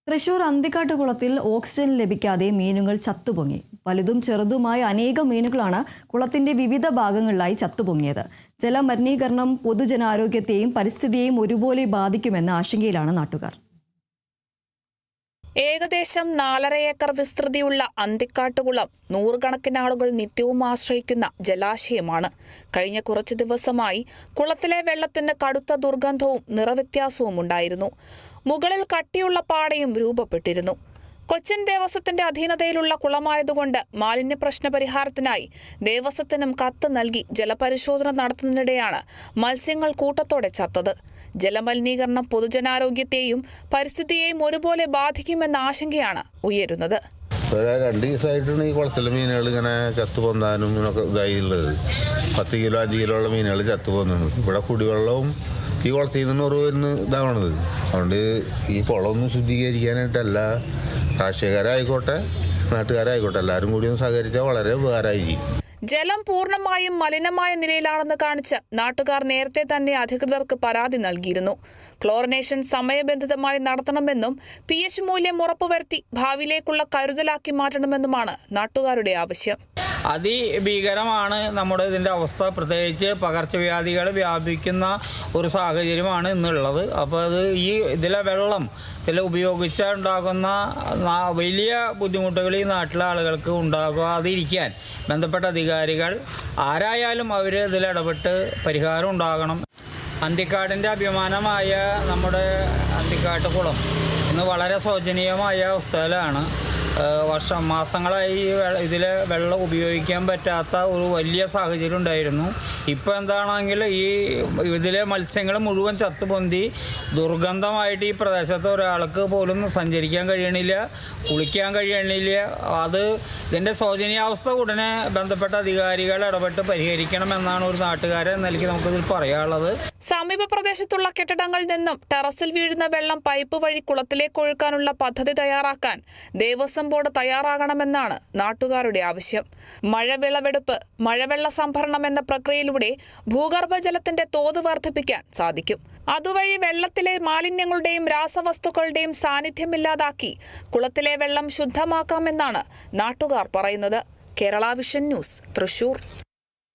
Thrissur അന്തിക്കാട്ടുകുളത്തിൽ oxygen ലഭിക്കാതെ മീനുകൾ ചത്തുപൊങ്ങി. വലുതും ചെറുതുമായ അനേകം മീനുകളാണ് കുളത്തിന്റെ വിവിധ ഭാഗങ്ങളിലായി ചത്തുപൊങ്ങിയത്. ജലമലിനീകരണം പൊതുജനാരോഗ്യത്തെയും പരിസ്ഥിതിയെയും ഒരുപോലെ ബാധിക്കുമെന്ന ആശങ്കയിലാണ് നാട്ടുകാർ. ഏകദേശം 4.5 ഏക്കർ വിസ്തൃതിയുള്ള അന്തിക്കാട്ടുകുളം നൂറുകണക്കിന് ആളുകൾ നിത്യവും ആശ്രയിക്കുന്ന ജലാശയമാണ്. കഴിഞ്ഞ കുറച്ചു ദിവസമായി കുളത്തിലെ വെള്ളത്തിന് കടുത്ത ദുർഗന്ധവും നിറവ്യത്യാസവും ഉണ്ടായിരുന്നു. മുകളിൽ കട്ടിയുള്ള പാടയും രൂപപ്പെട്ടിരുന്നു. കൊച്ചിൻ ദേവസ്വത്തിന്റെ അധീനതയിലുള്ള കുളമായതുകൊണ്ട് മാലിന്യ പ്രശ്ന പരിഹാരത്തിനായി ദേവസ്വത്തിനും കത്ത് നൽകി ജലപരിശോധന നടത്തുന്നതിനിടെയാണ് മത്സ്യങ്ങൾ കൂട്ടത്തോടെ ചത്തത്. ജലമലിനീകരണം പൊതുജനാരോഗ്യത്തെയും പരിസ്ഥിതിയെയും ഒരുപോലെ ബാധിക്കുമെന്ന ആശങ്കയാണ് ഉയരുന്നത്. 2 ദിവസമായിട്ടാണ് ഈ കുളത്തിലെ മീനുകൾ ഇങ്ങനെ ചത്തുപൊന്താനും ഇതായുള്ളത്. 10 കിലോ 5 കിലോ ഉള്ള മീനുകൾ ചത്തുപോകുന്നുണ്ട്. ഇവിടെ കുടിവെള്ളവും ഈ കുളത്തിൽ നിന്ന് വരുന്ന ഇതാവണത്. അതുകൊണ്ട് ഈ കുളമൊന്നും ശുദ്ധീകരിക്കാനായിട്ടല്ല, രാഷ്ട്രീയക്കാരായിക്കോട്ടെ നാട്ടുകാരായിക്കോട്ടെ എല്ലാവരും കൂടി ഒന്ന് സഹകരിച്ചാൽ വളരെ ഉപകാരമായിരിക്കും. ജലം പൂർണ്ണമായും മലിനമായ നിലയിലാണെന്ന് കാണിച്ച് നാട്ടുകാർ നേരത്തെ തന്നെ അധികൃതർക്ക് പരാതി നൽകിയിരുന്നു. ക്ലോറിനേഷൻ സമയബന്ധിതമായി നടത്തണമെന്നും pH മൂല്യം ഉറപ്പുവരുത്തി ഭാവിയിലേക്കുള്ള കരുതലാക്കി മാറ്റണമെന്നുമാണ് നാട്ടുകാരുടെ ആവശ്യം. അതിഭീകരമാണ് നമ്മുടെ ഇതിൻ്റെ അവസ്ഥ. പ്രത്യേകിച്ച് പകർച്ചവ്യാധികൾ വ്യാപിക്കുന്ന ഒരു സാഹചര്യമാണ് ഇന്നുള്ളത്. അപ്പോൾ ഇതിലെ വെള്ളം ഉപയോഗിച്ചുണ്ടാകുന്ന വലിയ ബുദ്ധിമുട്ടുകൾ ഈ നാട്ടിലെ ആളുകൾക്ക് ഉണ്ടാകാതിരിക്കാൻ ബന്ധപ്പെട്ട അധികാരികൾ ആരായാലും അവർ ഇതിലിടപെട്ട് പരിഹാരം ഉണ്ടാകണം. അന്തിക്കാടിൻ്റെ അഭിമാനമായ നമ്മുടെ അന്തിക്കാട്ടുകുളം ഇന്ന് വളരെ ശോചനീയമായ അവസ്ഥയിലാണ്. മാസങ്ങളായി ഇതിൽ വെള്ളം ഉപയോഗിക്കാൻ പറ്റാത്ത ഒരു വലിയ സാഹചര്യം ഉണ്ടായിരുന്നു. ഇപ്പോൾ എന്താണെങ്കിൽ ഇതിലെ മത്സ്യങ്ങൾ മുഴുവൻ ചത്തുപൊന്തി ദുർഗന്ധമായിട്ട് ഈ പ്രദേശത്ത് ഒരാൾക്ക് പോലും സഞ്ചരിക്കാൻ കഴിയണില്ല, കുളിക്കാൻ കഴിയണില്ല. ഇതിൻ്റെ ശോചനീയാവസ്ഥ ഉടനെ ബന്ധപ്പെട്ട അധികാരികൾ ഇടപെട്ട് പരിഹരിക്കണമെന്നാണ് ഒരു നാട്ടുകാരെ നൽകി നമുക്കിതിൽ പറയാനുള്ളത്. സമീപ പ്രദേശത്തുള്ള കെട്ടിടങ്ങളിൽ നിന്നും ടെറസിൽ വീഴുന്ന വെള്ളം പൈപ്പ് വഴി കുളത്തിലേക്ക് ഒഴുക്കാനുള്ള പദ്ധതി തയ്യാറാക്കാൻ ദേവസ്വം ബോർഡ് തയ്യാറാകണമെന്നാണ് നാട്ടുകാരുടെ ആവശ്യം. മഴവിളവെടുപ്പ്, മഴവെള്ള സംഭരണം എന്ന പ്രക്രിയയിലൂടെ ഭൂഗർഭജലത്തിന്റെ തോത് വർദ്ധിപ്പിക്കാൻ സാധിക്കും. അതുവഴി വെള്ളത്തിലെ മാലിന്യങ്ങളുടെയും രാസവസ്തുക്കളുടെയും സാന്നിധ്യമില്ലാതാക്കി കുളത്തിലെ വെള്ളം ശുദ്ധമാക്കാമെന്നാണ് നാട്ടുകാർ പറയുന്നത്. Kerala vision news, Thrissur.